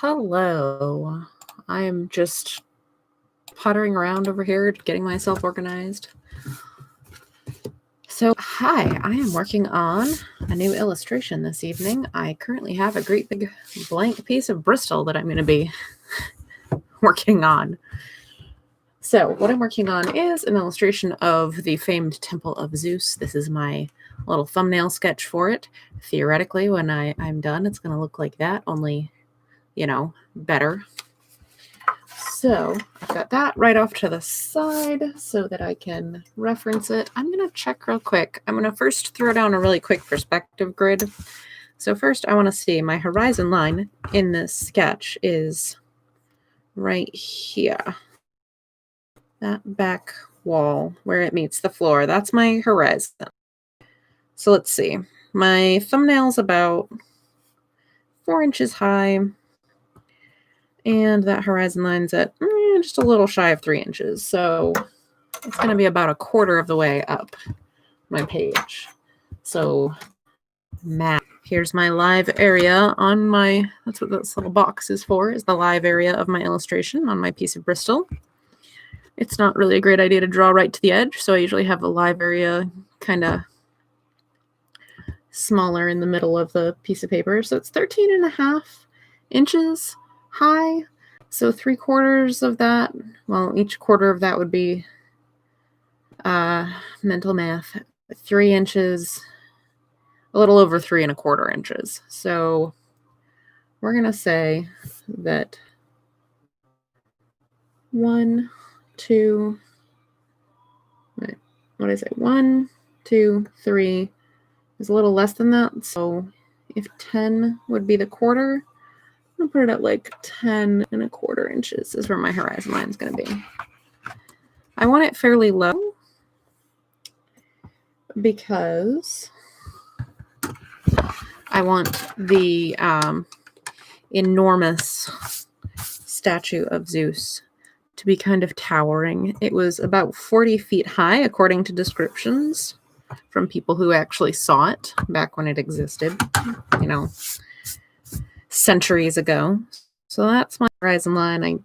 Hello. I am just puttering around over here, getting myself organized. So, hi, I am working on a new illustration this evening. I currently have a great big blank piece of Bristol that I'm going to be working on. So, what I'm working on is an illustration of the famed Temple of Zeus. This is my little thumbnail sketch for it. Theoretically, when I'm done, it's going to look like that, only, better. So I've got that right off to the side so that I can reference it. I'm going to check real quick. I'm going to first throw down a really quick perspective grid. So first I want to see my horizon line in this sketch is right here. That back wall where it meets the floor. That's my horizon. So let's see. My thumbnail's about 4 inches high. And that horizon line's at just a little shy of 3 inches. So it's going to be about 1/4 of the way up my page. So math. Here's my live area on my, that's what this little box is for, is the live area of my illustration on my piece of Bristol. It's not really a great idea to draw right to the edge, so I usually have the live area kind of smaller in the middle of the piece of paper. So it's 13.5 inches high. So 3/4 of that, well, each quarter of that would be mental math, 3 inches, a little over 3¼ inches. So we're going to say that 1, 2, wait, what is it? 1, 2, 3 is a little less than that. So if 10 would be the quarter, I'm going to put it at like 10¼ inches is where my horizon line is going to be. I want it fairly low because I want the enormous statue of Zeus to be kind of towering. It was about 40 feet high, according to descriptions from people who actually saw it back when it existed, centuries ago. So that's my horizon line. I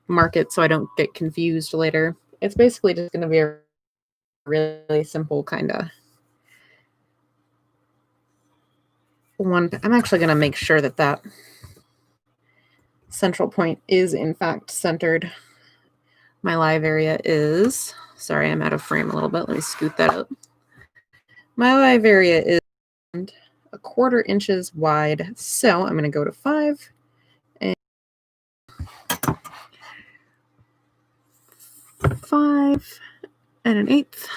mark it so I don't get confused later. It's basically just going to be a really simple kind of one. I'm actually going to make sure that that central point is in fact centered. My live area is, sorry, I'm out of frame a little bit. Let me scoot that up. My live area is 1/4 inches wide. So I'm going to go to 5 and 5 and 1/8.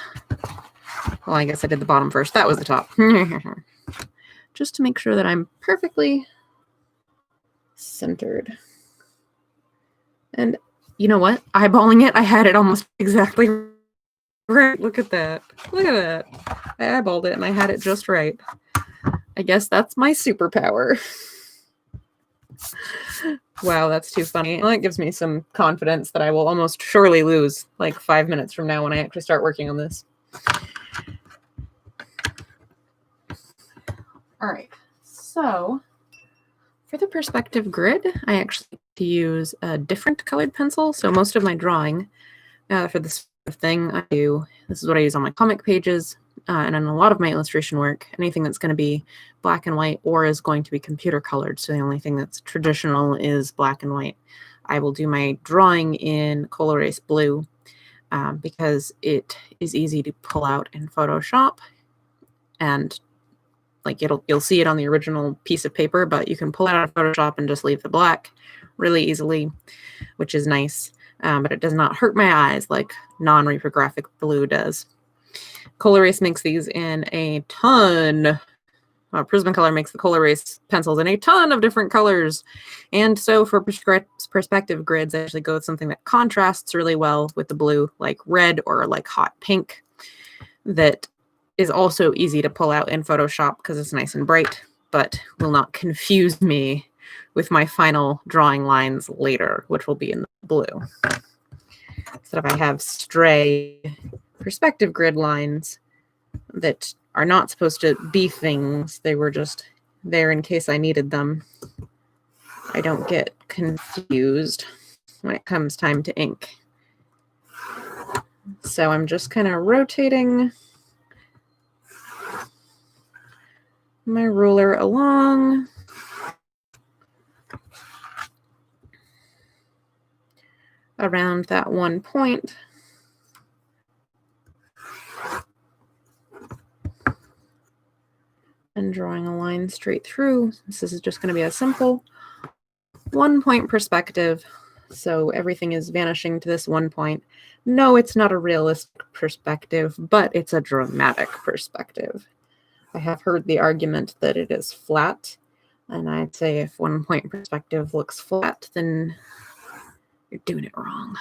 Well, I guess I did the bottom first. That was the top. Just to make sure that I'm perfectly centered. And you know what? Eyeballing it, I had it almost exactly right. Look at that. Look at that. I eyeballed it and I had it just right. I guess that's my superpower. Wow, that's too funny. Well, that gives me some confidence that I will almost surely lose like 5 minutes from now when I actually start working on this. All right, so for the perspective grid, I actually like to use a different colored pencil. So most of my drawing for this sort of thing, this is what I use on my comic pages and on a lot of my illustration work. Anything that's going to be black and white or is going to be computer colored. So the only thing that's traditional is black and white. I will do my drawing in Colorase blue because it is easy to pull out in Photoshop, and like you'll see it on the original piece of paper, but you can pull it out of Photoshop and just leave the black really easily, which is nice. But it does not hurt my eyes like non-reprographic blue does. Colorase makes these in a ton. Prismacolor makes the Colorase pencils in a ton of different colors. And so for perspective grids, I actually go with something that contrasts really well with the blue, like red or like hot pink, that is also easy to pull out in Photoshop because it's nice and bright, but will not confuse me with my final drawing lines later, which will be in the blue. So if I have stray perspective grid lines that are not supposed to be things, they were just there in case I needed them, I don't get confused when it comes time to ink. So I'm just kind of rotating my ruler along. Around that one point. And drawing a line straight through. This is just going to be a simple 1 point perspective. So everything is vanishing to this 1 point. No, it's not a realistic perspective, but it's a dramatic perspective. I have heard the argument that it is flat, and I'd say if 1 point perspective looks flat, then you're doing it wrong.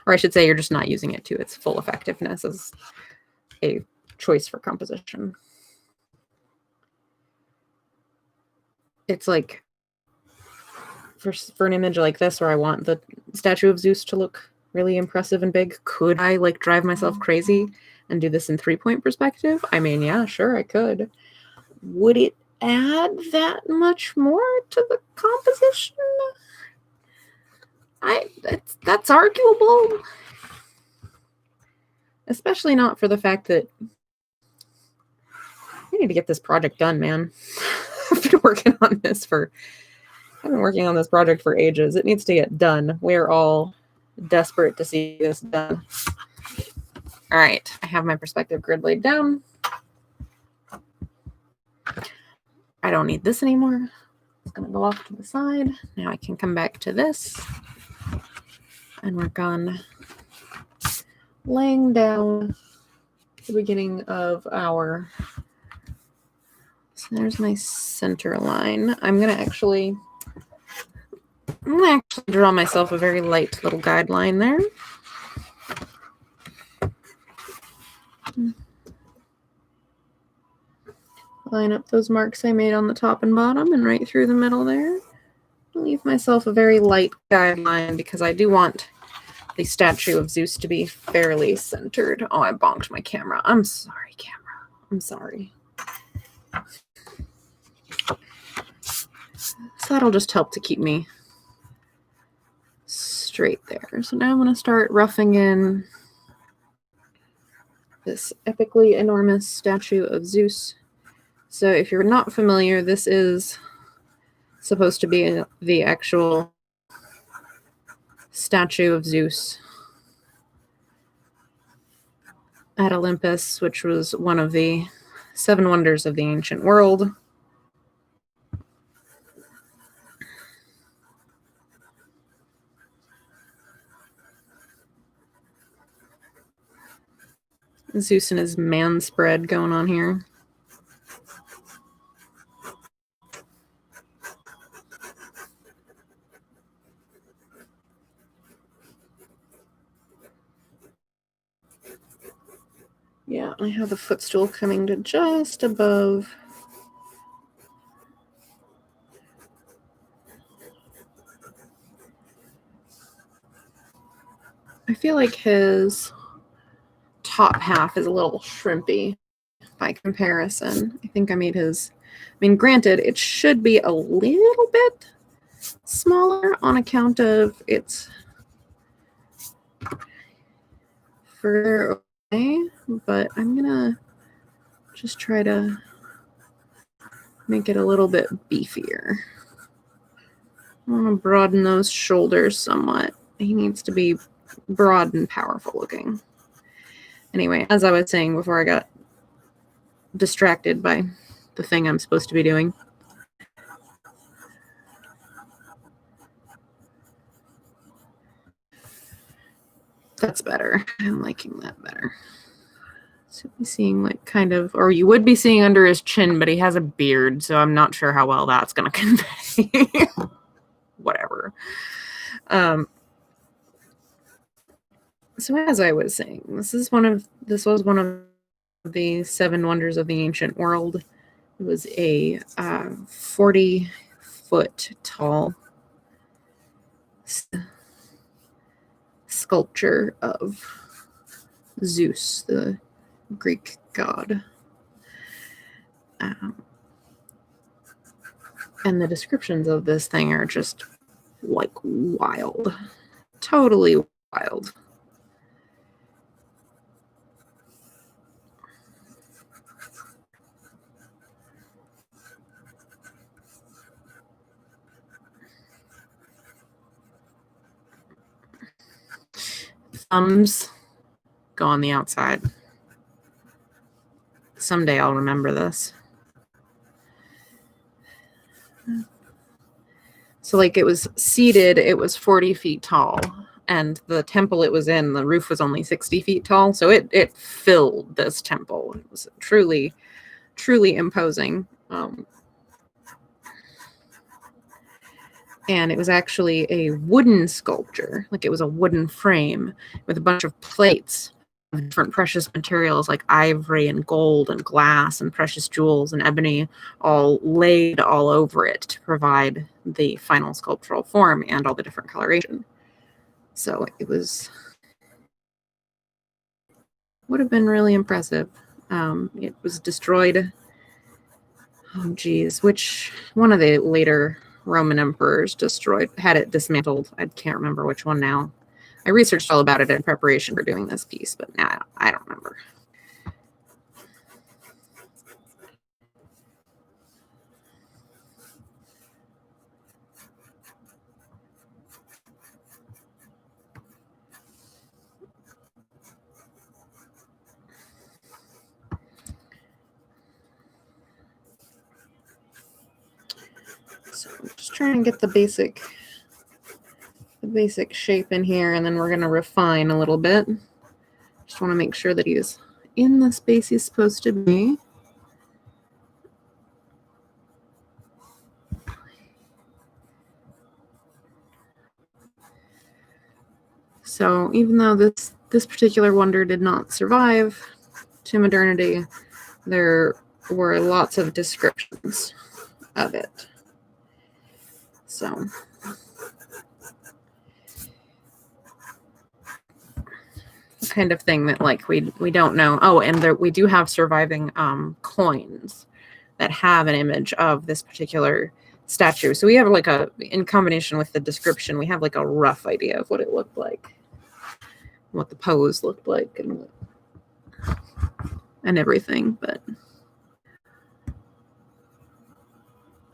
Or I should say you're just not using it to its full effectiveness as a choice for composition. It's like for an image like this where I want the statue of Zeus to look really impressive and big, could I like drive myself crazy and do this in 3 point perspective? I mean, yeah, sure, I could. Would it add that much more to the composition? That's arguable. Especially not for the fact that I need to get this project done, man. I've been working on this project for ages. It needs to get done. We're all desperate to see this done. All right, I have my perspective grid laid down. I don't need this anymore. It's going to go off to the side. Now I can come back to this and work on laying down the beginning of our... So there's my center line. I'm going to actually draw myself a very light little guideline there. Line up those marks I made on the top and bottom and right through the middle there. Leave myself a very light guideline because I do want the statue of Zeus to be fairly centered. Oh, I bonked my camera. I'm sorry, camera. I'm sorry. So that'll just help to keep me straight there. So now I'm going to start roughing in this epically enormous statue of Zeus. So if you're not familiar, this is supposed to be the actual statue of Zeus at Olympus, which was one of the 7 wonders of the ancient world. Zeus and his man spread going on here. Yeah, I have the footstool coming to just above. I feel like his top half is a little shrimpy by comparison. I think I made his... I mean, granted, it should be a little bit smaller on account of its further away, but I'm gonna just try to make it a little bit beefier. I want to broaden those shoulders somewhat. He needs to be broad and powerful looking. Anyway, as I was saying before I got distracted by the thing I'm supposed to be doing. That's better. I'm liking that better. So you'll be seeing like kind of, or you would be seeing under his chin, but he has a beard, so I'm not sure how well that's going to convey. Whatever. So as I was saying, this was one of the 7 wonders of the ancient world. It was a 40-foot tall sculpture of Zeus, the Greek god. And the descriptions of this thing are just like wild. Totally wild. Thumbs go on the outside. Someday I'll remember this. So like it was seated, it was 40 feet tall. And the temple it was in, the roof was only 60 feet tall. So it filled this temple. It was truly, truly imposing. And it was actually a wooden sculpture. Like it was a wooden frame with a bunch of plates of different precious materials like ivory and gold and glass and precious jewels and ebony all laid all over it to provide the final sculptural form and all the different coloration. So it would have been really impressive. It was destroyed. Oh, geez. Which one of the later Roman emperors had it dismantled? I can't remember which one now. I researched all about it in preparation for doing this piece, but now I don't remember. So I'm just trying to get the basic shape in here, and then we're going to refine a little bit. Just want to make sure that he's in the space he's supposed to be. So even though this particular wonder did not survive to modernity, there were lots of descriptions of it. So kind of thing that like we don't know. Oh, and we do have surviving coins that have an image of this particular statue. So we have like in combination with the description, we have like a rough idea of what it looked like, what the pose looked like, and everything. But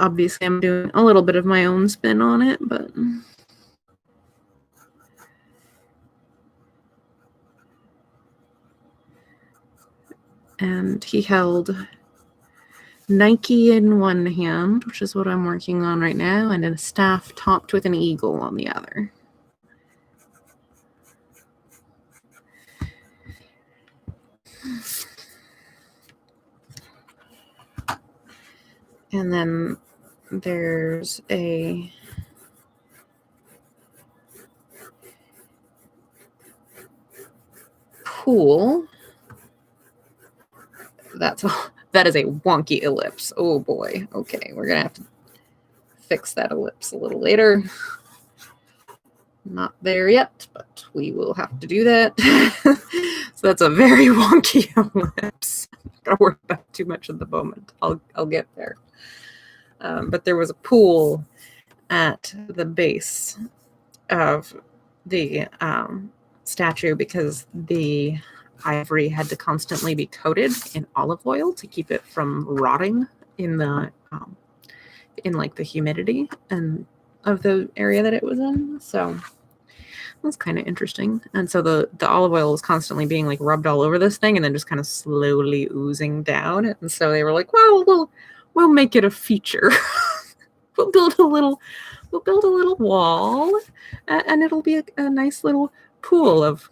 obviously I'm doing a little bit of my own spin on it, but and he held Nike in one hand, which is what I'm working on right now, and a staff topped with an eagle on the other. And then there's a pool. That is a wonky ellipse. Oh boy. Okay, we're gonna have to fix that ellipse a little later. Not there yet, but we will have to do that. So that's a very wonky ellipse. I'm not gonna worry about too much at the moment. I'll get there. But there was a pool at the base of the statue because the ivory had to constantly be coated in olive oil to keep it from rotting in the in like the humidity and of the area that it was in. So that's kind of interesting. And so the olive oil was constantly being like rubbed all over this thing and then just kind of slowly oozing down. And so they were like, well, we'll make it a feature. we'll build a little wall and it'll be a nice little pool of.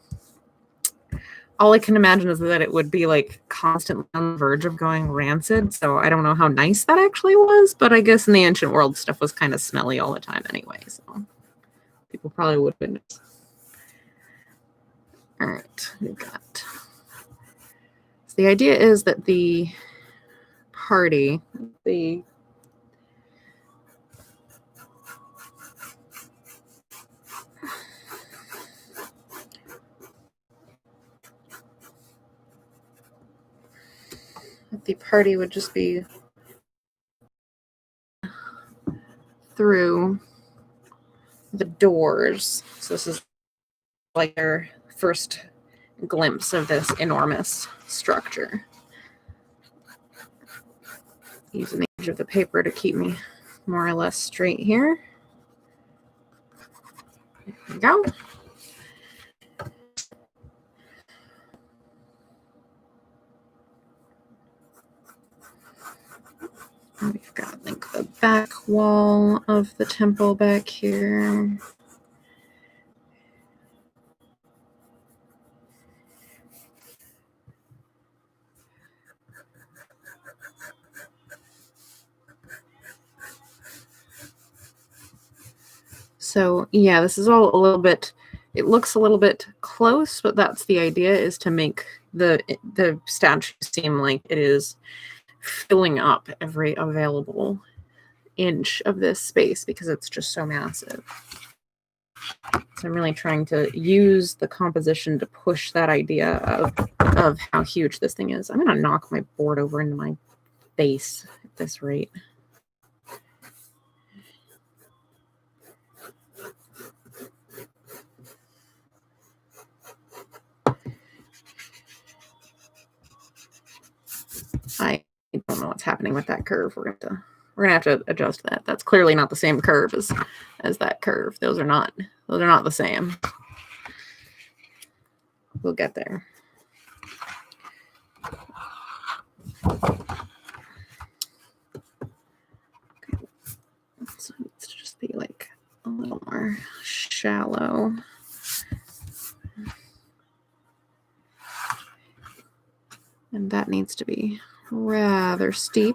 All I can imagine is that it would be like constantly on the verge of going rancid. So I don't know how nice that actually was, but I guess in the ancient world, stuff was kind of smelly all the time anyway. So people probably would have been. All right, we got. So the idea is that the party, the party would just be through the doors. So this is like our first glimpse of this enormous structure. Using the edge of the paper to keep me more or less straight here. There we go. We've got like the back wall of the temple back here. So yeah, this is all a little bit, it looks a little bit close, but that's the idea, is to make the statue seem like it is filling up every available inch of this space because it's just so massive. So I'm really trying to use the composition to push that idea of how huge this thing is. I'm going to knock my board over into my face at this rate. I don't know what's happening with that curve. We're gonna have to adjust that. That's clearly not the same curve as that curve. Those are not the same. We'll get there. So it needs to just be like a little more shallow. And that needs to be rather steep.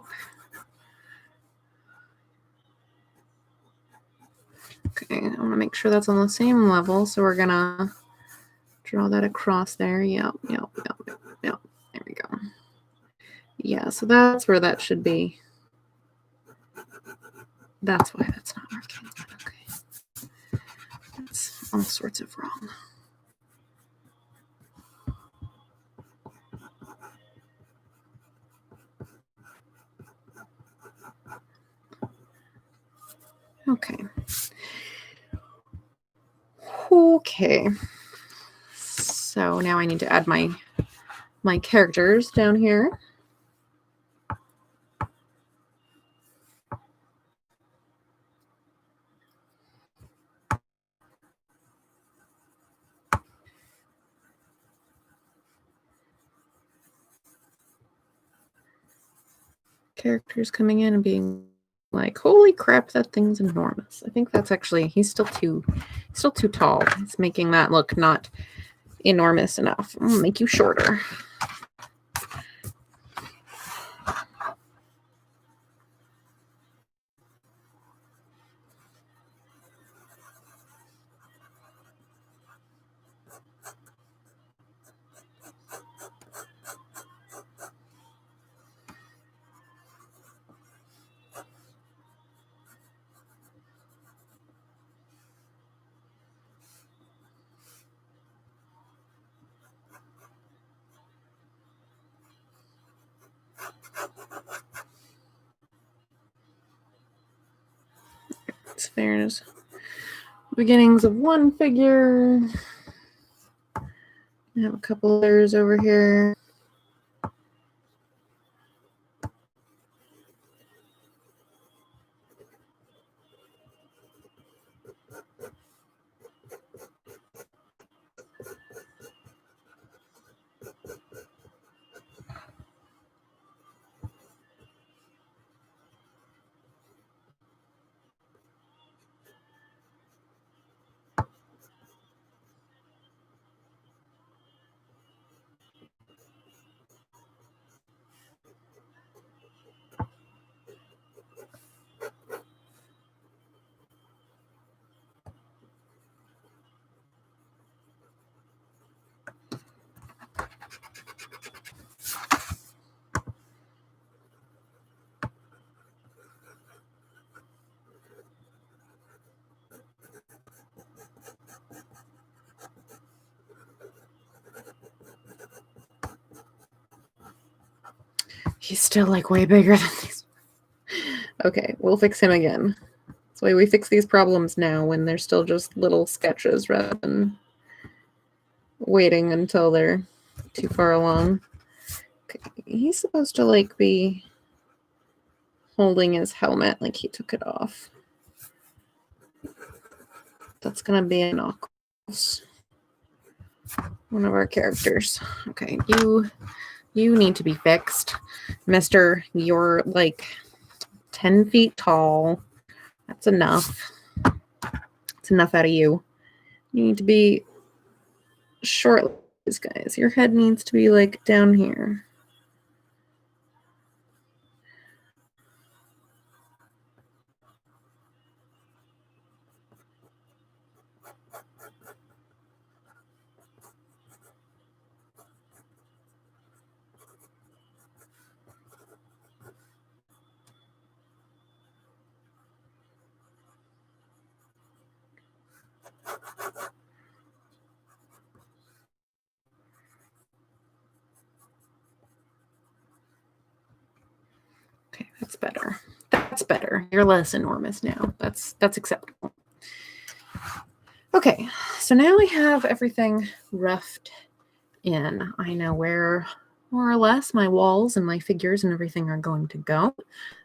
Okay, I want to make sure that's on the same level, so we're gonna draw that across there. Yep. There we go. Yeah, so that's where that should be. That's why that's not working. Okay. That's all sorts of wrong. Okay. So now I need to add my characters down here. Characters coming in and being like, holy crap, that thing's enormous. I think that's actually, he's still too tall. It's making that look not enormous enough. I'm gonna make you shorter. There's beginnings of one figure. I have a couple others over here. He's still like way bigger than these. Okay, we'll fix him again. That's why we fix these problems now when they're still just little sketches rather than waiting until they're too far along. Okay. He's supposed to like be holding his helmet like he took it off. That's gonna be a Knuckles. One of our characters. Okay, you need to be fixed. Mister, you're like 10 feet tall. That's enough. It's enough out of you. You need to be short, guys. Your head needs to be like down here. Okay, that's better. That's better. You're less enormous now. That's acceptable. Okay, so now we have everything roughed in. I know where more or less my walls and my figures and everything are going to go.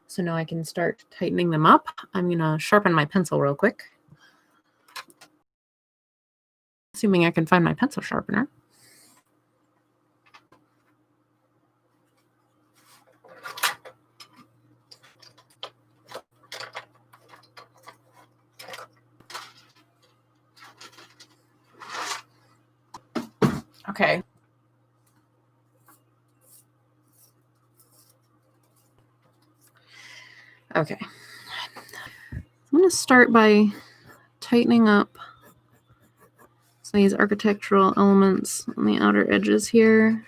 So now I can start tightening them up. I'm going to sharpen my pencil real quick. Assuming I can find my pencil sharpener. Okay. Okay. I'm going to start by tightening up some of these architectural elements on the outer edges here.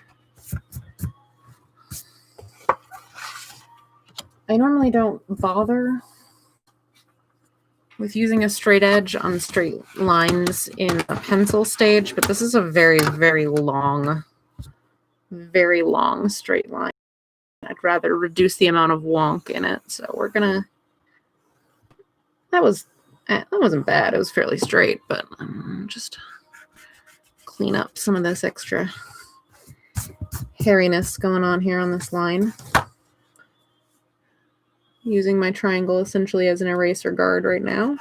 I normally don't bother with using a straight edge on straight lines in a pencil stage, but this is a very, very long straight line. I'd rather reduce the amount of wonk in it. So we're gonna, that wasn't bad. It was fairly straight, but just clean up some of this extra hairiness going on here on this line. Using my triangle essentially as an eraser guard right now.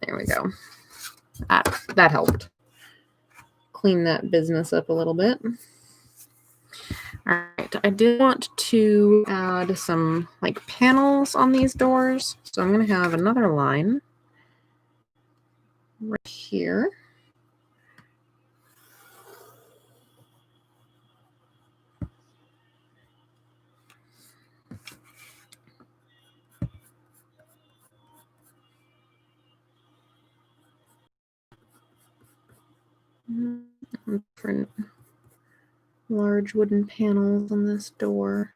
There we go. That helped. Clean that business up a little bit. All right, I did want to add some like panels on these doors. So I'm going to have another line right here. Different large wooden panels on this door.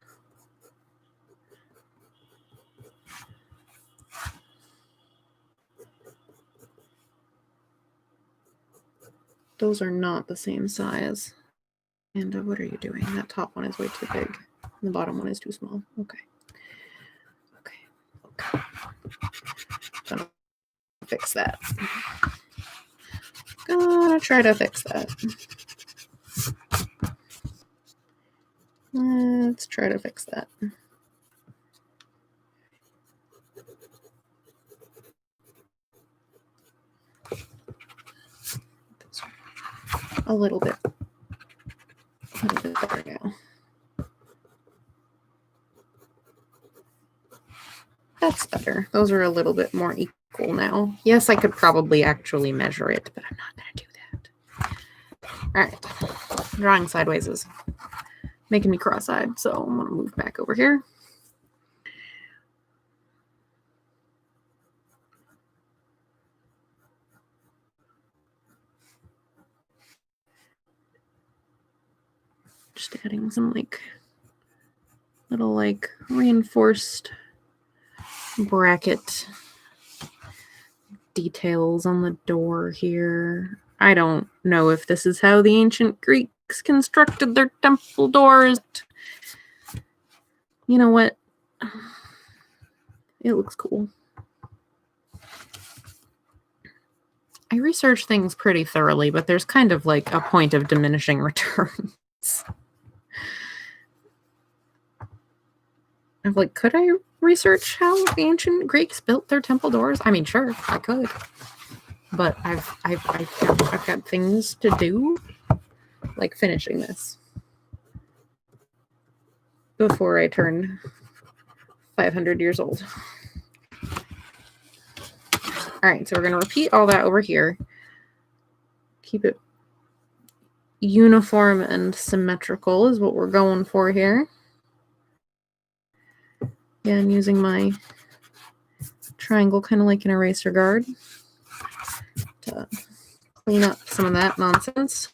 Those are not the same size. And what are you doing? That top one is way too big. And the bottom one is too small. Okay. Okay. Gonna fix that. Gonna try to fix that. Let's try to fix that. A little bit better now. That's better. Those are a little bit more equal now. Yes, I could probably actually measure it, but I'm not going to do that. All right. Drawing sideways is making me cross-eyed, so I'm going to move back over here. Just adding some like little like reinforced bracket details on the door here. I don't know if this is how the ancient Greeks constructed their temple doors. You know what? It looks cool. I research things pretty thoroughly, but there's kind of like a point of diminishing returns. I'm like, could I research how the ancient Greeks built their temple doors? I mean, sure, I could, but I've got things to do, like finishing this before I turn 500 years old. All right, so we're going to repeat all that over here. Keep it uniform and symmetrical is what we're going for here. Yeah, I'm using my triangle kind of like an eraser guard to clean up some of that nonsense.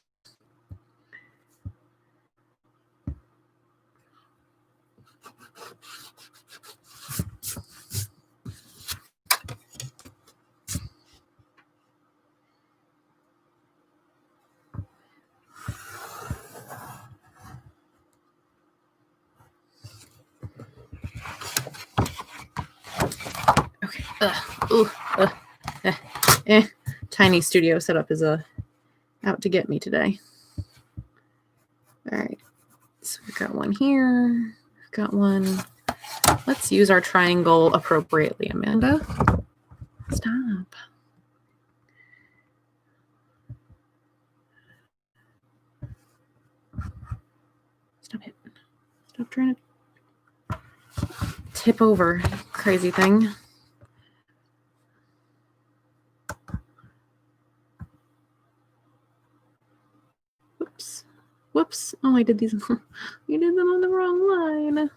Okay. Tiny studio setup is out to get me today. All right. So we've got one here. We've got one. Let's use our triangle appropriately, Amanda. Stop. Stop it. Stop trying to tip over, crazy thing. Whoops. Oh, I did these. You did them on the wrong line.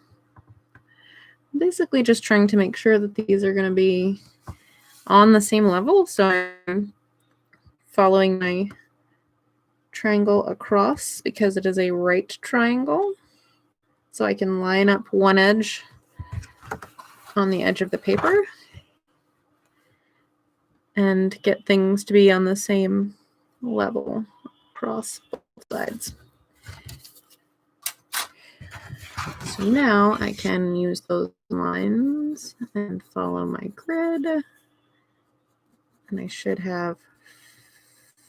Basically just trying to make sure that these are going to be on the same level. So I'm following my triangle across because it is a right triangle. So I can line up one edge on the edge of the paper and get things to be on the same level across both sides. So now I can use those lines and follow my grid. And I should have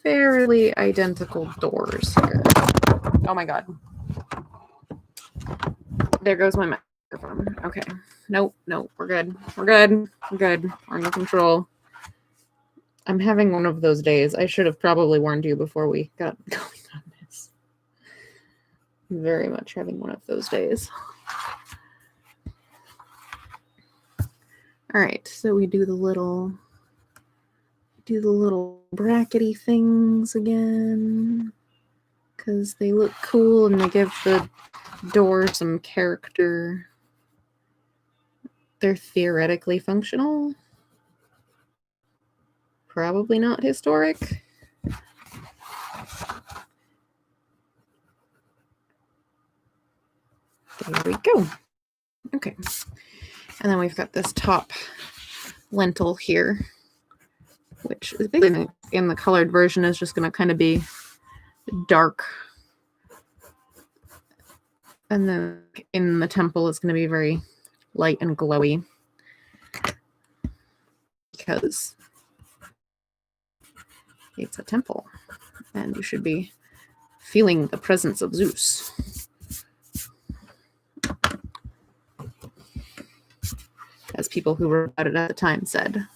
fairly identical doors here. Oh my God. There goes my microphone. Okay. Nope. We're good. We're in control. I'm having one of those days. I should have probably warned you before we got going on this. I'm very much having one of those days. All right, so we do the little brackety things again because they look cool and they give the door some character. They're theoretically functional. Probably not historic. There we go. Okay. And then we've got this top lintel here, which is basically in the colored version is just going to kind of be dark. And then in the temple it's going to be very light and glowy because it's a temple and you should be feeling the presence of Zeus. As people who wrote about it at the time said,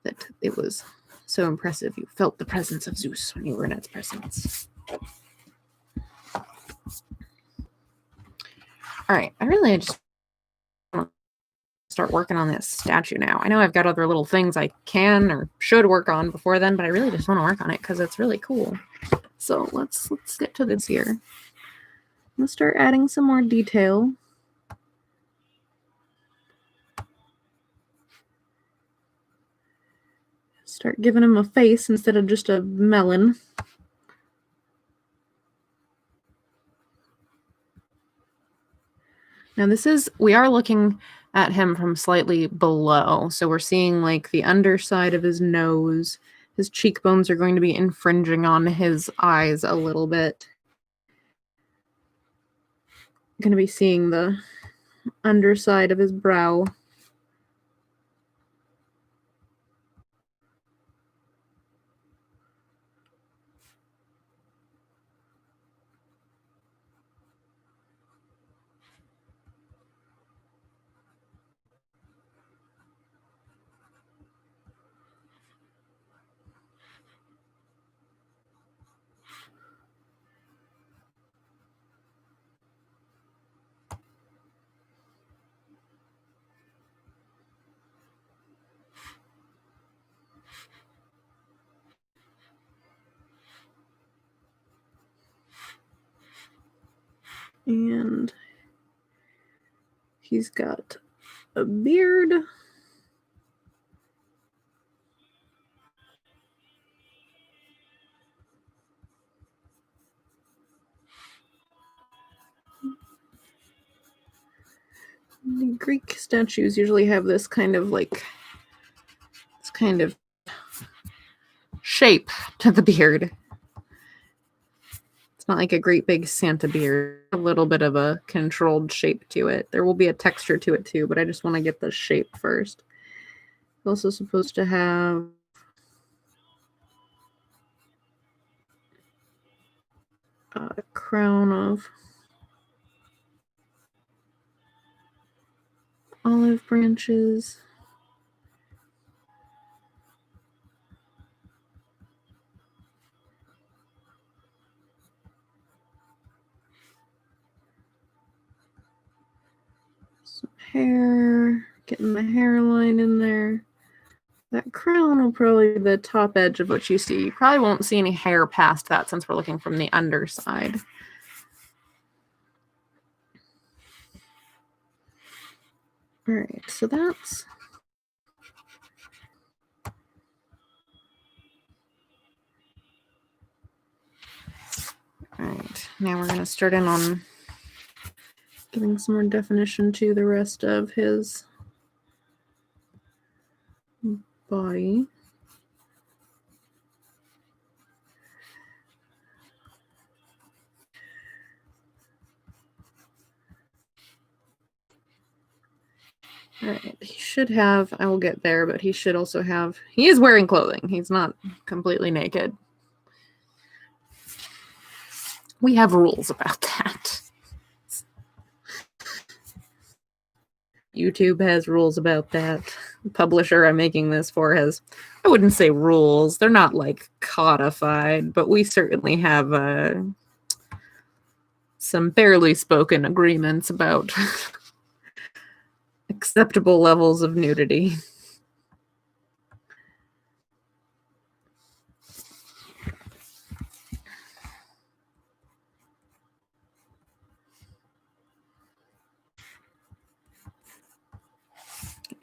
that it was so impressive. You felt the presence of Zeus when you were in its presence. All right, I just want to start working on this statue now. I know I've got other little things I can or should work on before then, but I really just want to work on it because it's really cool. So let's get to this here. Let's start adding some more detail. Start giving him a face instead of just a melon. Now we are looking at him from slightly below. So we're seeing like the underside of his nose. His cheekbones are going to be infringing on his eyes a little bit. Going to be seeing the underside of his brow And he's got a beard. The Greek statues usually have this kind of shape to the beard. It's not like a great big Santa beard. A little bit of a controlled shape to it. There will be a texture to it too, but I just want to get the shape first. It's also supposed to have a crown of olive branches. Some hair, getting the hairline in there. That crown will probably be the top edge of what you see. You probably won't see any hair past that since we're looking from the underside. All right, so that's all right. Now we're going to start in on giving some more definition to the rest of his body. All right, he should have, I will get there, but he should also have, he is wearing clothing. He's not completely naked. We have rules about that. YouTube has rules about that. The publisher I'm making this for has, I wouldn't say rules. They're not like codified, but we certainly have some barely spoken agreements about acceptable levels of nudity.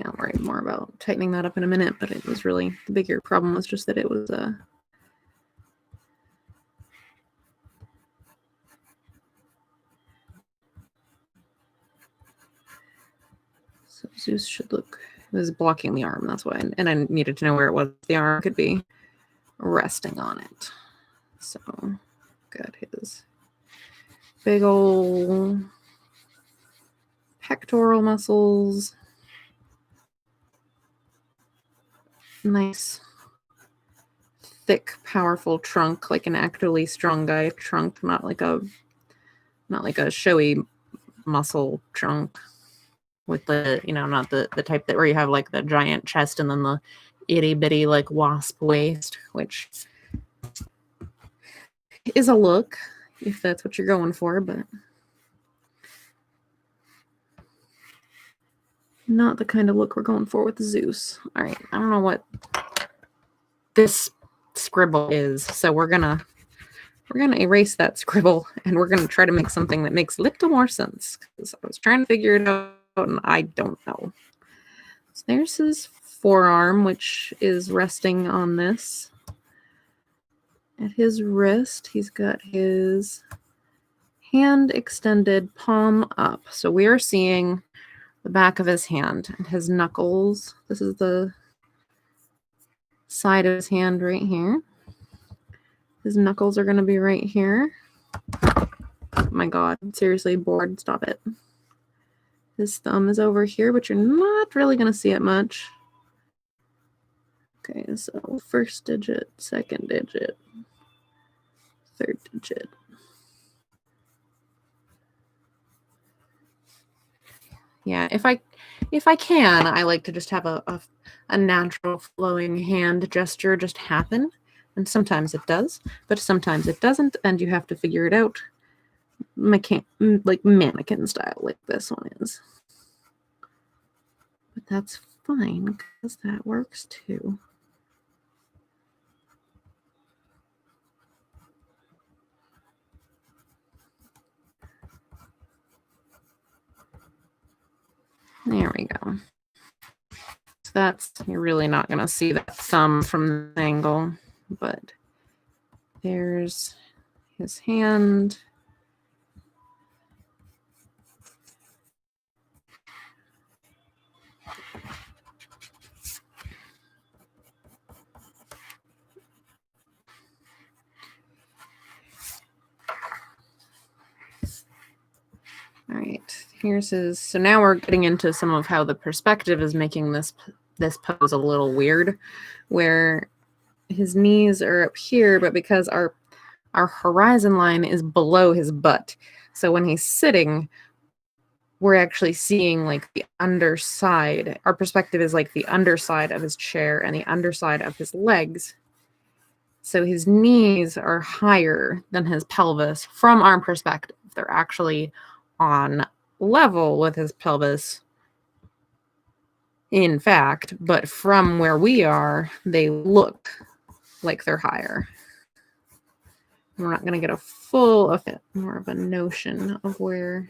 I'll worry more about tightening that up in a minute, but it was really, the bigger problem was just that it was so Zeus should look, it was blocking the arm, that's why, and I needed to know where it was. The arm could be resting on it. So, got his big old pectoral muscles. Nice, thick, powerful trunk, like an actually strong guy trunk, not like a showy muscle trunk with the, not the type that where you have like the giant chest and then the itty bitty like wasp waist, which is a look if that's what you're going for, but not the kind of look we're going for with Zeus. All right, I don't know what this scribble is, so we're gonna erase that scribble and we're gonna try to make something that makes a little more sense, because I was trying to figure it out and I don't know. So there's his forearm, which is resting on this. At his wrist, he's got his hand extended, palm up. So we are seeing the back of his hand and his knuckles. This is the side of his hand right here. His knuckles are going to be right here. Oh my God, seriously, bored, stop it. His thumb is over here, but you're not really going to see it much. Okay, so first digit, second digit, third digit. Yeah, if I can, I like to just have a natural flowing hand gesture just happen. And sometimes it does, but sometimes it doesn't, and you have to figure it out like mannequin style, like this one is. But that's fine, because that works too. There we go. So that's, you're really not going to see that thumb from the angle, but there's his hand. All right, here's his, so now we're getting into some of how the perspective is making this pose a little weird, where his knees are up here, but because our horizon line is below his butt, so when he's sitting, we're actually seeing like the underside. Our perspective is like the underside of his chair and the underside of his legs. So his knees are higher than his pelvis from our perspective. They're actually on level with his pelvis, in fact, but from where we are, they look like they're higher. We're not going to get a full effect, more of a notion of where.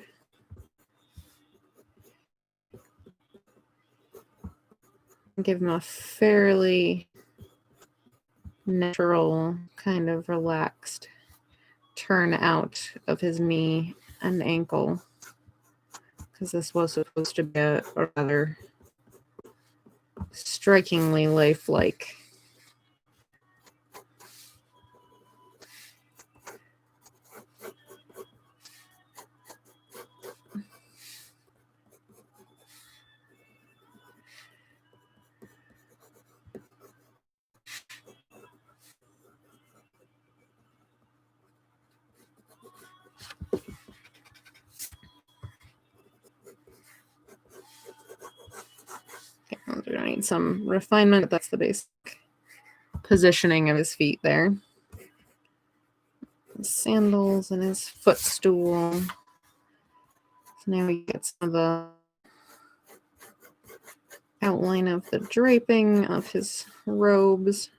Give him a fairly natural, kind of relaxed turn out of his knee and ankle, because this was supposed to be a rather strikingly lifelike. We're going to need some refinement. That's the basic positioning of his feet there. His sandals and his footstool. So now we get some of the outline of the draping of his robes.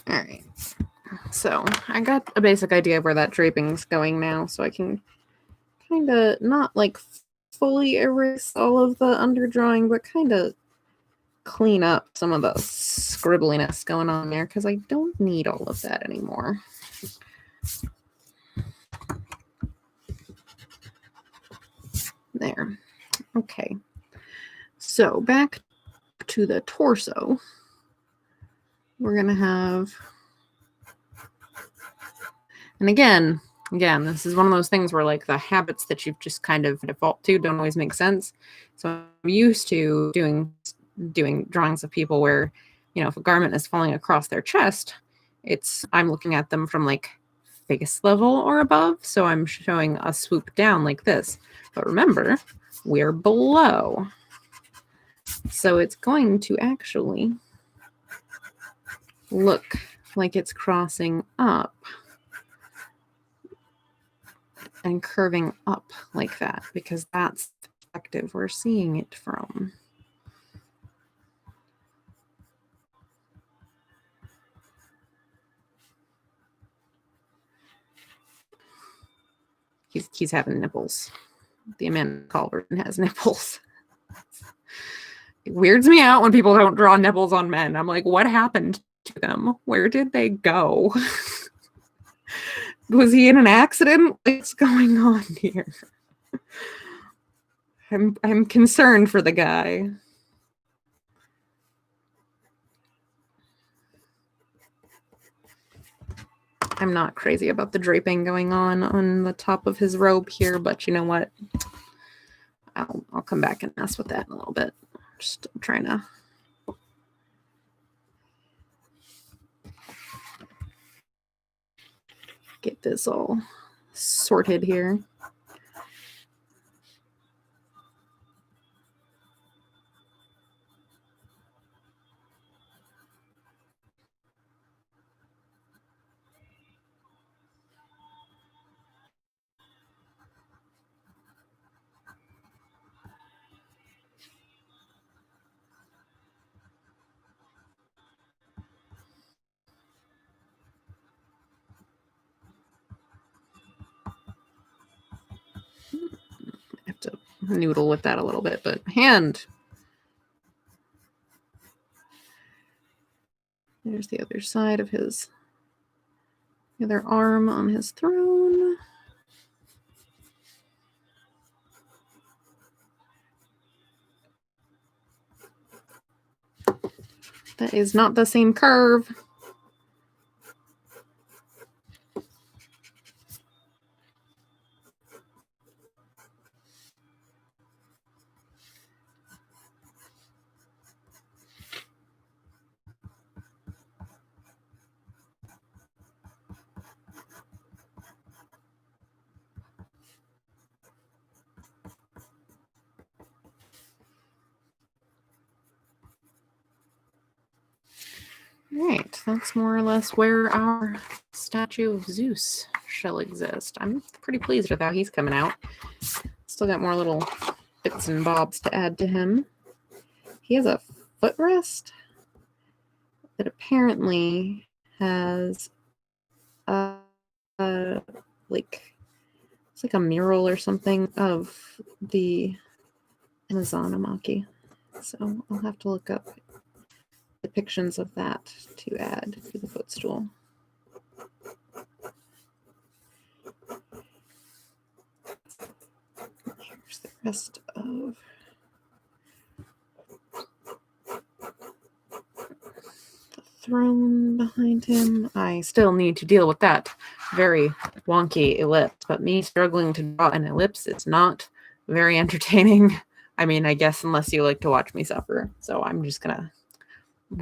All right, so I got a basic idea of where that draping's going now, so I can kind of not like fully erase all of the underdrawing, but kind of clean up some of the scribbliness going on there, because I don't need all of that anymore. There. Okay. So back to the torso. We're going to have, and again, this is one of those things where like the habits that you've just kind of default to don't always make sense. So I'm used to doing drawings of people where, you know, if a garment is falling across their chest, I'm looking at them from like face level or above. So I'm showing a swoop down like this. But remember, we're below. So it's going to actually look like it's crossing up and curving up like that, because that's the perspective we're seeing it from. He's having nipples. The Amanda Culverton has nipples. It weirds me out when people don't draw nipples on men. I'm like, what happened to them? Where did they go? Was he in an accident? What's going on here? I'm concerned for the guy. I'm not crazy about the draping going on the top of his robe here, but you know what? I'll come back and mess with that in a little bit. Just trying to get this all sorted here. I have to noodle with that a little bit, but hand. There's the other side of his, the other arm on his throne. That is not the same curve. Right, that's more or less where our statue of Zeus shall exist. I'm pretty pleased with how he's coming out. Still got more little bits and bobs to add to him. He has a footrest that apparently has like it's like a mural or something of the Amazonamaki. So I'll have to look up depictions of that to add to the footstool. Here's the rest of the throne behind him. I still need to deal with that very wonky ellipse, but me struggling to draw an ellipse is not very entertaining. I mean, I guess unless you like to watch me suffer. So I'm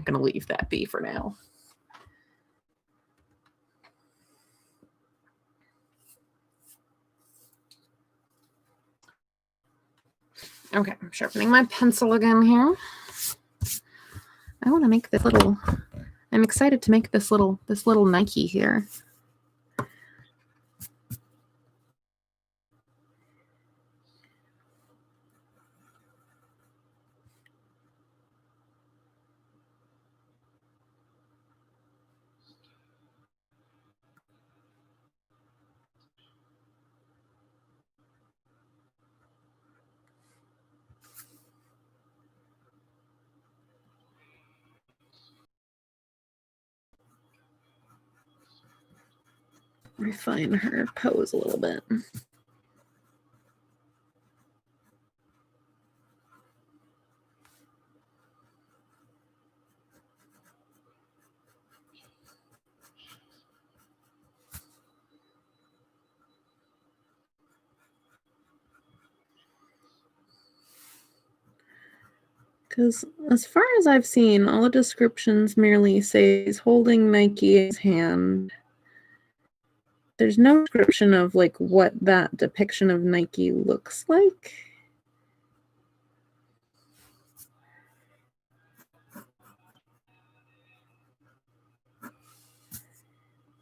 gonna leave that be for now. Okay, I'm sharpening my pencil again here. I want to make this little, I'm excited to make this little Nike here. Refine her pose a little bit. Because as far as I've seen, all the descriptions merely say he's holding Nike in his hand. There's no description of like what that depiction of Nike looks like.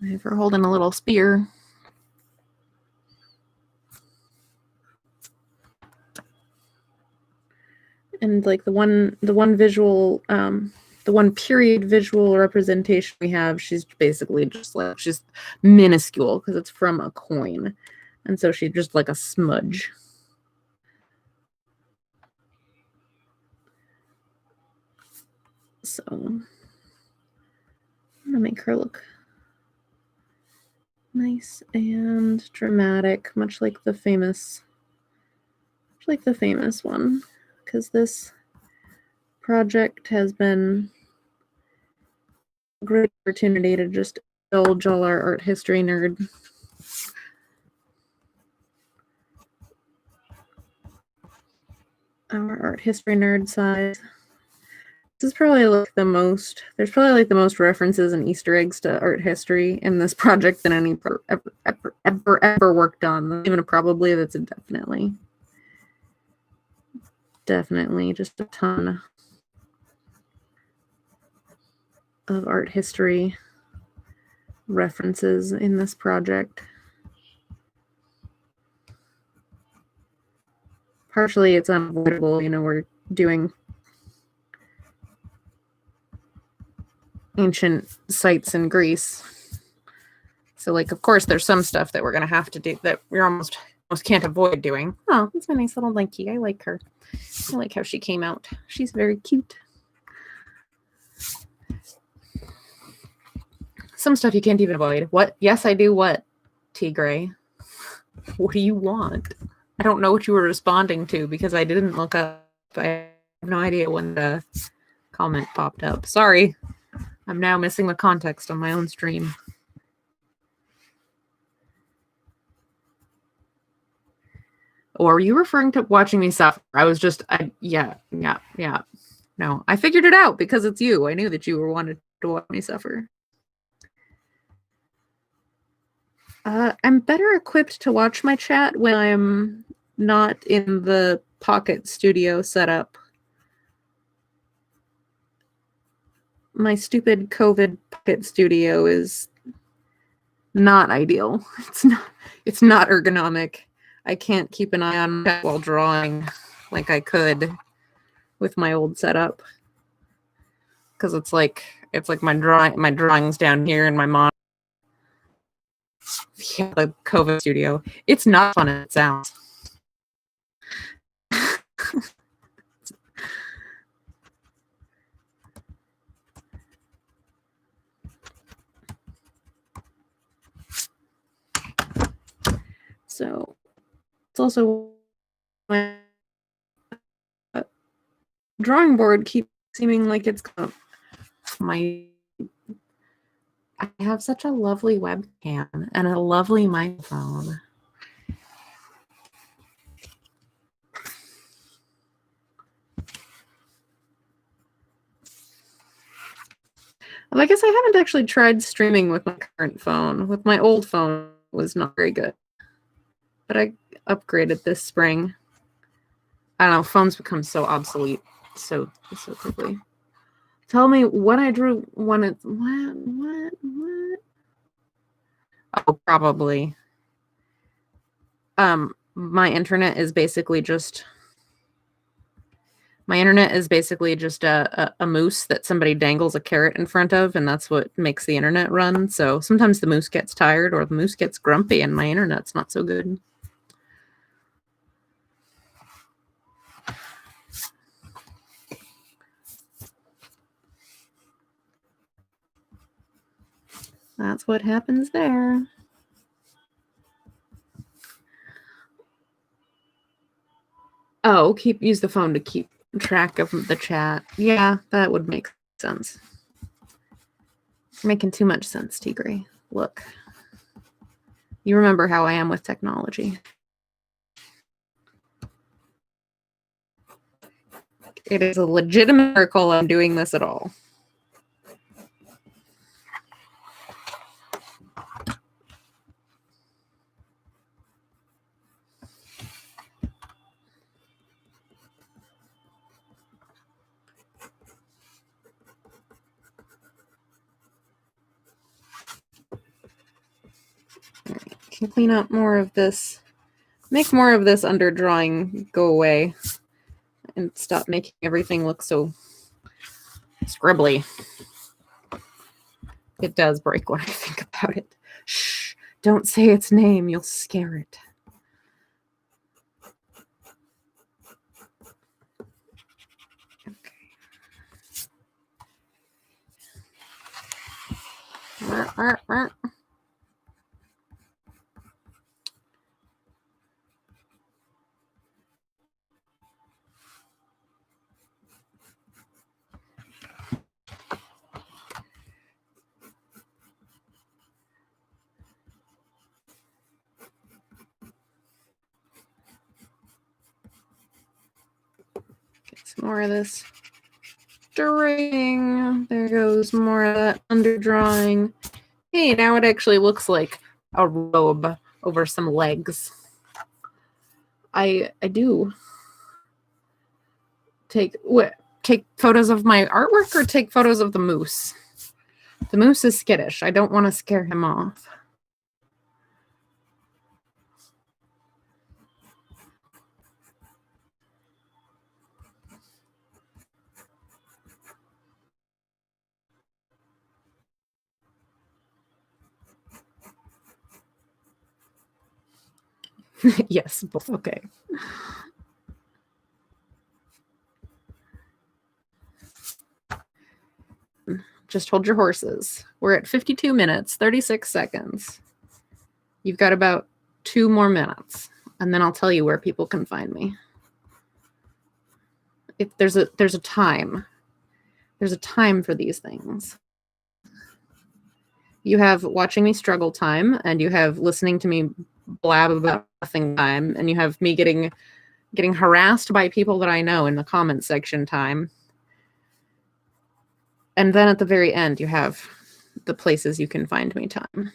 I have her holding a little spear. And like the one visual, the one period visual representation we have, she's basically just like, she's minuscule because it's from a coin. And so she's just like a smudge. So I'm gonna make her look nice and dramatic, much like the famous one, because this project has been a great opportunity to just indulge all our art history nerd. Our art history nerd side. This is probably like the most, there's probably like the most references and Easter eggs to art history in this project than any ever worked on. Even probably, that's a definitely just a ton of art history references in this project. Partially it's unavoidable, you know, we're doing ancient sites in Greece. So, like, of course, there's some stuff that we're going to have to do that we almost can't avoid doing. Oh, that's a nice little Linky. I like her. I like how she came out. She's very cute. Some stuff you can't even avoid. What? Yes, I do. What? Tigray. What do you want? I don't know what you were responding to because I didn't look up. I have no idea when the comment popped up. Sorry. I'm now missing the context on my own stream. Or are you referring to watching me suffer? I was just, yeah. No, I figured it out because it's you. I knew that you were wanted to watch me suffer. I'm better equipped to watch my chat when I'm not in the Pocket Studio setup. My stupid COVID Pocket Studio is not ideal. It's not ergonomic. I can't keep an eye on chat while drawing like I could with my old setup. Because it's like my drawing's down here and my monitor. Yeah, the COVID Studio. It's not fun as it sounds. So it's also my drawing board keeps seeming like it's I have such a lovely webcam and a lovely microphone. I guess I haven't actually tried streaming with my current phone. With my old phone, it was not very good. But I upgraded this spring. I don't know, phones become so obsolete so quickly. Tell me what I drew when it's what? Oh, probably. My internet is basically just a moose that somebody dangles a carrot in front of, and that's what makes the internet run. So sometimes the moose gets tired or the moose gets grumpy and my internet's not so good. That's what happens there. Oh, use the phone to keep track of the chat. Yeah, that would make sense. You're making too much sense, Tigray. Look. You remember how I am with technology. It is a legitimate miracle I'm doing this at all. Can clean up more of this. Make more of this underdrawing go away. And stop making everything look so scribbly. It does break when I think about it. Shh, don't say its name. You'll scare it. Okay. Get some more of this draping. There goes more of that underdrawing. Hey, now it actually looks like a robe over some legs. I do take photos of my artwork or take photos of the moose. The moose is skittish. I don't want to scare him off. Yes, both. Okay. Just hold your horses. We're at 52 minutes, 36 seconds. You've got about 2 more minutes, and then I'll tell you where people can find me. If there's a time. There's a time for these things. You have watching me struggle time, and you have listening to me blab about nothing time, and you have me getting harassed by people that I know in the comments section time. And then at the very end, you have the places you can find me time.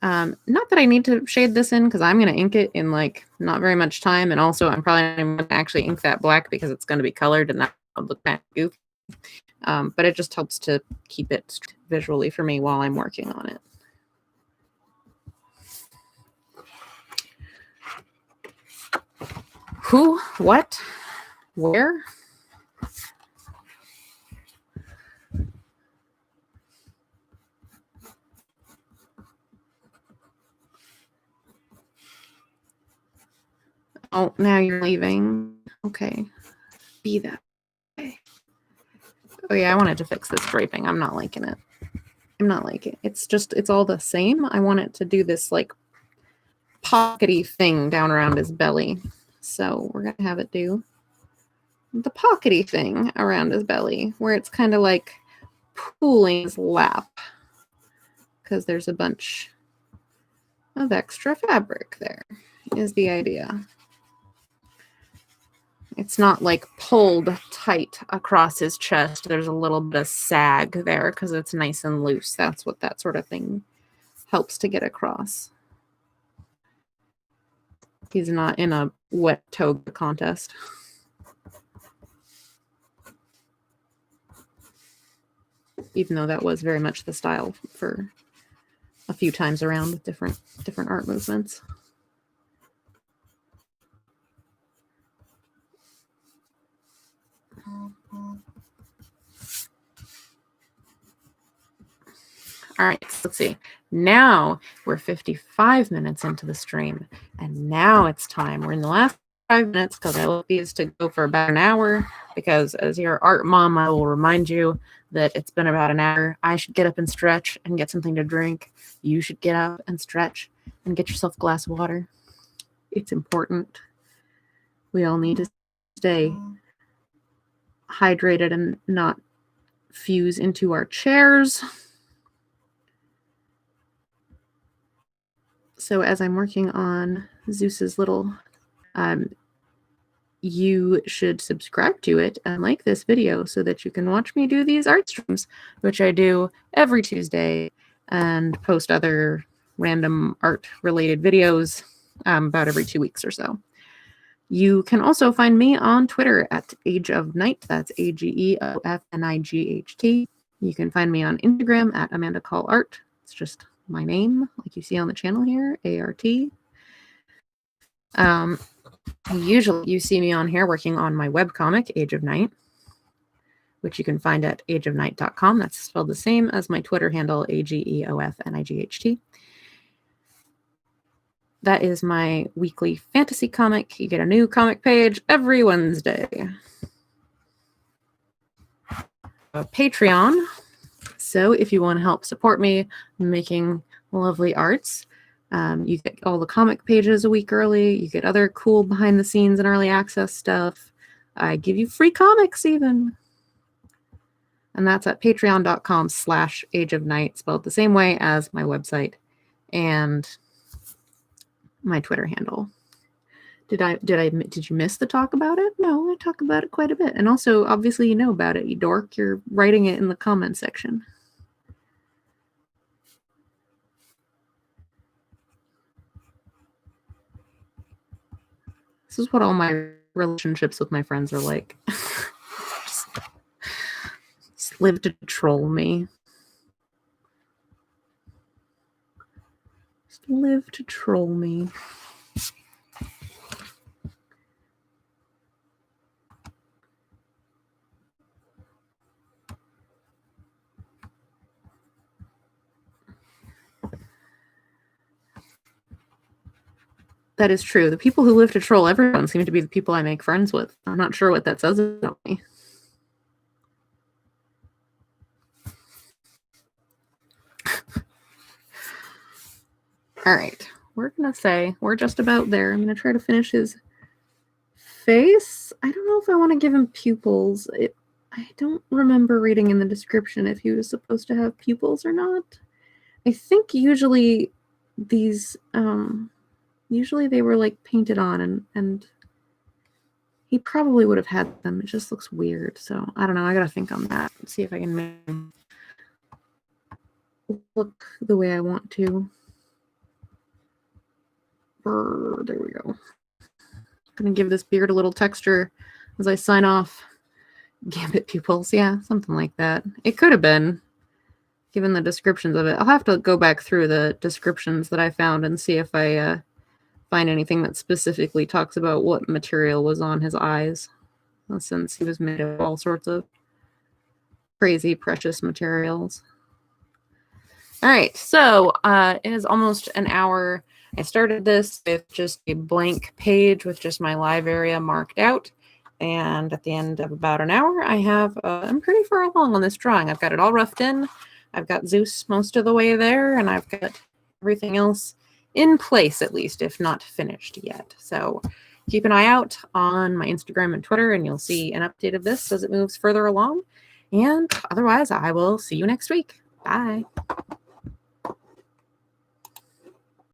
Not that I need to shade this in, because I'm going to ink it in like not very much time. And also I'm probably not going to actually ink that black because it's going to be colored and that would look kind of goofy. But it just helps to keep it visually for me while I'm working on it. Who, what, where? Oh, now you're leaving. Okay. Be that way. Oh yeah, I wanted to fix this draping. I'm not liking it. I'm not liking it. It's all the same. I want it to do this like pockety thing down around his belly. So we're going to have it do the pockety thing around his belly, where it's kind of like pooling his lap, because there's a bunch of extra fabric there, is the idea. It's not like pulled tight across his chest. There's a little bit of sag there because it's nice and loose. That's what that sort of thing helps to get across. He's not in a wet toga contest. Even though that was very much the style for a few times around with different art movements. All right, so let's see. Now we're 55 minutes into the stream, and now it's time. We're in the last 5 minutes because I want these to go for about an hour, because as your art mom, I will remind you that it's been about an hour. I should get up and stretch and get something to drink. You should get up and stretch and get yourself a glass of water. It's important. We all need to stay hydrated and not fuse into our chairs. So as I'm working on Zeus's little, you should subscribe to it and like this video so that you can watch me do these art streams, which I do every Tuesday, and post other random art related videos about every 2 weeks or so. You can also find me on Twitter at Age of Night. That's AGEOFNIGHT. You can find me on Instagram at Amanda Call Art. It's just my name, like you see on the channel here, ART. Usually you see me on here working on my webcomic, Age of Night, which you can find at ageofnight.com. That's spelled the same as my Twitter handle, AGEOFNIGHT. That is my weekly fantasy comic. You get a new comic page every Wednesday. Patreon. So if you want to help support me making lovely arts, you get all the comic pages a week early. You get other cool behind the scenes and early access stuff. I give you free comics even. And that's at patreon.com/ageofnight, spelled the same way as my website and my Twitter handle. Did you miss the talk about it? No, I talk about it quite a bit. And also, obviously, you know about it, you dork. You're writing it in the comment section. This is what all my relationships with my friends are like. Just live to troll me. Just live to troll me. That is true. The people who live to troll everyone seem to be the people I make friends with. I'm not sure what that says about me. All right. We're just about there. I'm going to try to finish his face. I don't know if I want to give him pupils. I don't remember reading in the description if he was supposed to have pupils or not. I think usually these, usually they were like painted on and he probably would have had them. It just looks weird. So I don't know. I got to think on that. See if I can make him look the way I want to. There we go. Gonna give this beard a little texture as I sign off. Gambit pupils, yeah, something like that. It could have been, given the descriptions of it. I'll have to go back through the descriptions that I found and see if I find anything that specifically talks about what material was on his eyes, since he was made of all sorts of crazy precious materials. All right, so it is almost an hour. I started this with just a blank page with just my live area marked out. And at the end of about an hour, I have, I'm pretty far along on this drawing. I've got it all roughed in. I've got Zeus most of the way there, and I've got everything else in place, at least, if not finished yet. So keep an eye out on my Instagram and Twitter, and you'll see an update of this as it moves further along. And otherwise, I will see you next week. Bye.